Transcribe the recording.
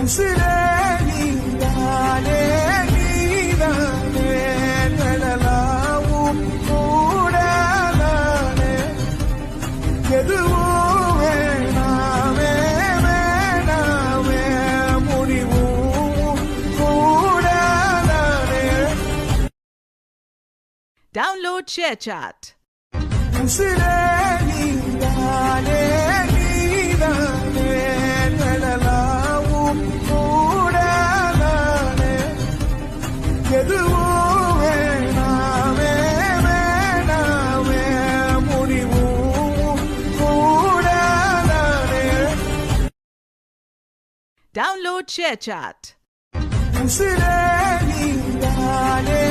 உசிரே நீதானே நீதானே கடலாவும் கூடதானே எதுவும் வேணாமே வேணாமே முடிவும் கூடதானே. Download ShareChat. உசிரே நீதானே நீதானே கடலாவும் கூடதானே எதுவும் வேணாமே வேணாமே முடிவும் கூடதானே. Download ShareChat. உசிரே நீதானே